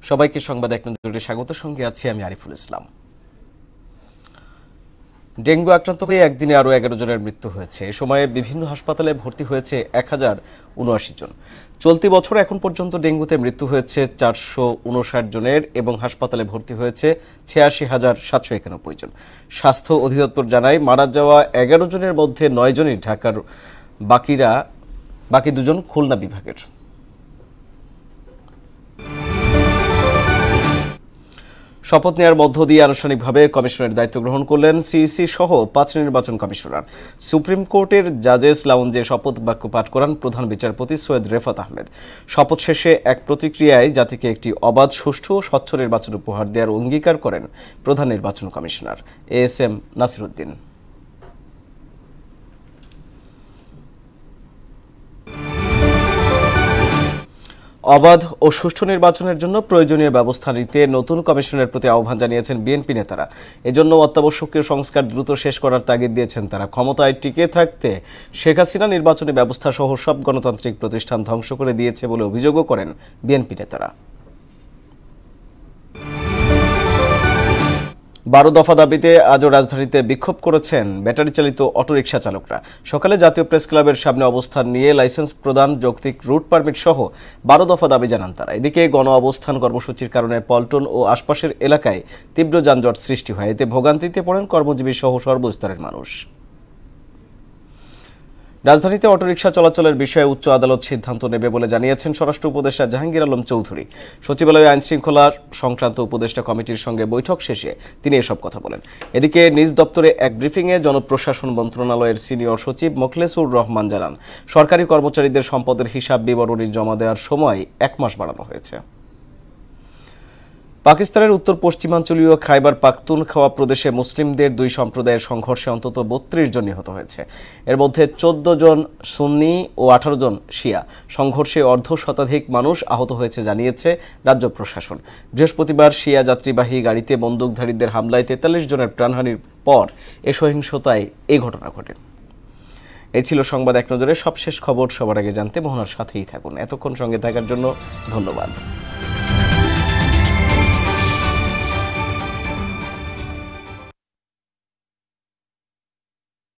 সবাইকে সংবাদ এক নজরে স্বাগত। সঙ্গে আছি আমি আরিফুল ইসলাম। ডেঙ্গু আক্রান্ত হয়ে একদিনে আরও 11 জনের মৃত্যু হয়েছে। এ সময়ে বিভিন্ন হাসপাতালে ভর্তি হয়েছে 1079 জন। চলতি বছর এখন পর্যন্ত ডেঙ্গুতে মৃত্যু হয়েছে 459 জনের এবং হাসপাতালে ভর্তি হয়েছে 86,791 জন। স্বাস্থ্য অধিদপ্তর জানায়, মারা যাওয়া 11 জনের মধ্যে 9 জনই ঢাকার, বাকি 2 জন খুলনা বিভাগের। শপথ নেওয়ার মধ্য দিয়ে আনুষ্ঠানিকভাবে কমিশনের দায়িত্ব গ্রহণ করলেন সিইসি সহ 5 নির্বাচন কমিশনার। সুপ্রিম কোর্টের জাজেস লাউঞ্জে শপথ বাক্য পাঠ করান প্রধান বিচারপতি সৈয়দ রেফাত আহমেদ। শপথ শেষে এক প্রতিক্রিয়ায় জাতিকে একটি অবাধ, সুষ্ঠু ও স্বচ্ছ নির্বাচন উপহার দেওয়ার অঙ্গীকার করেন প্রধান নির্বাচন কমিশনার এএসএম নাসিরউদ্দিন। অবাধ ও সুষ্ঠু নির্বাচনের জন্য প্রয়োজনীয় ব্যবস্থা নিতে নতুন কমিশনের প্রতি আহ্বান জানিয়েছেন বিএনপি নেতারা। এজন্য অত্যাবশ্যকীয় সংস্কার দ্রুত শেষ করার তাগিদ দিয়েছেন তারা। ক্ষমতায় টিকে থাকতে শেখ হাসিনা নির্বাচনী ব্যবস্থা সহ সব গণতান্ত্রিক প্রতিষ্ঠান ধ্বংস করে দিয়েছে বলে অভিযোগও করেন বিএনপি নেতারা। 12 দফা দাবিতে আজও রাজধানীতে বিক্ষোভ করেছেন ব্যাটারি চালিত অটোরিকশা চালকরা। সকালে জাতীয় প্রেস ক্লাবের সামনে অবস্থান নিয়ে লাইসেন্স প্রদান, যৌক্তিক রুট পারমিট সহ 12 দফা দাবি জানান তারা। এদিকে গণ অবস্থান কর্মসূচির কারণে পল্টন ও আশপাশের এলাকায় তীব্র যানজট সৃষ্টি হয়। এতে ভোগান্তিতে পড়েন কর্মজীবী সহ সর্বস্তরের মানুষ। রাজধানীতে অটোরিকশা চলাচলের বিষয়ে উচ্চ আদালত সিদ্ধান্ত নেবে বলে জানিয়েছেন স্বরাষ্ট্র উপদেষ্টা জাহাঙ্গীর আলম চৌধুরী। সচিবালয়ে আইন শৃঙ্খলা সংক্রান্ত উপদেষ্টা কমিটির সঙ্গে বৈঠক শেষে তিনি এসব কথা বলেন। এদিকে নিজ দপ্তরে এক ব্রিফিংয়ে জনপ্রশাসন মন্ত্রণালয়ের সিনিয়র সচিব মোখলেসুর রহমান জানান, সরকারি কর্মচারীদের সম্পদের হিসাব বিবরণী জমা দেওয়ার সময় 1 মাস বাড়ানো হয়েছে। পাকিস্তানের উত্তর পশ্চিমাঞ্চলীয় খাইবার পাখতুনখাওয়া প্রদেশে মুসলিমদের 2 সম্প্রদায়ের সংঘর্ষে অন্তত 32 জন নিহত হয়েছে। এর মধ্যে 14 জন সুন্নি ও 18 জন শিয়া। সংঘর্ষে অর্ধশতাধিক মানুষ আহত হয়েছে জানিয়েছে রাজ্য প্রশাসন। বৃহস্পতিবার শিয়া যাত্রীবাহী গাড়িতে বন্দুকধারীদের হামলায় 43 জনের প্রাণহানির পর এ সহিংসতায় এই ঘটনা ঘটে। এই ছিল সংবাদ এক নজরে সবশেষ খবর। সবার আগে জানতে মোহনার সাথেই থাকুন। এতক্ষণ সঙ্গে থাকার জন্য ধন্যবাদ।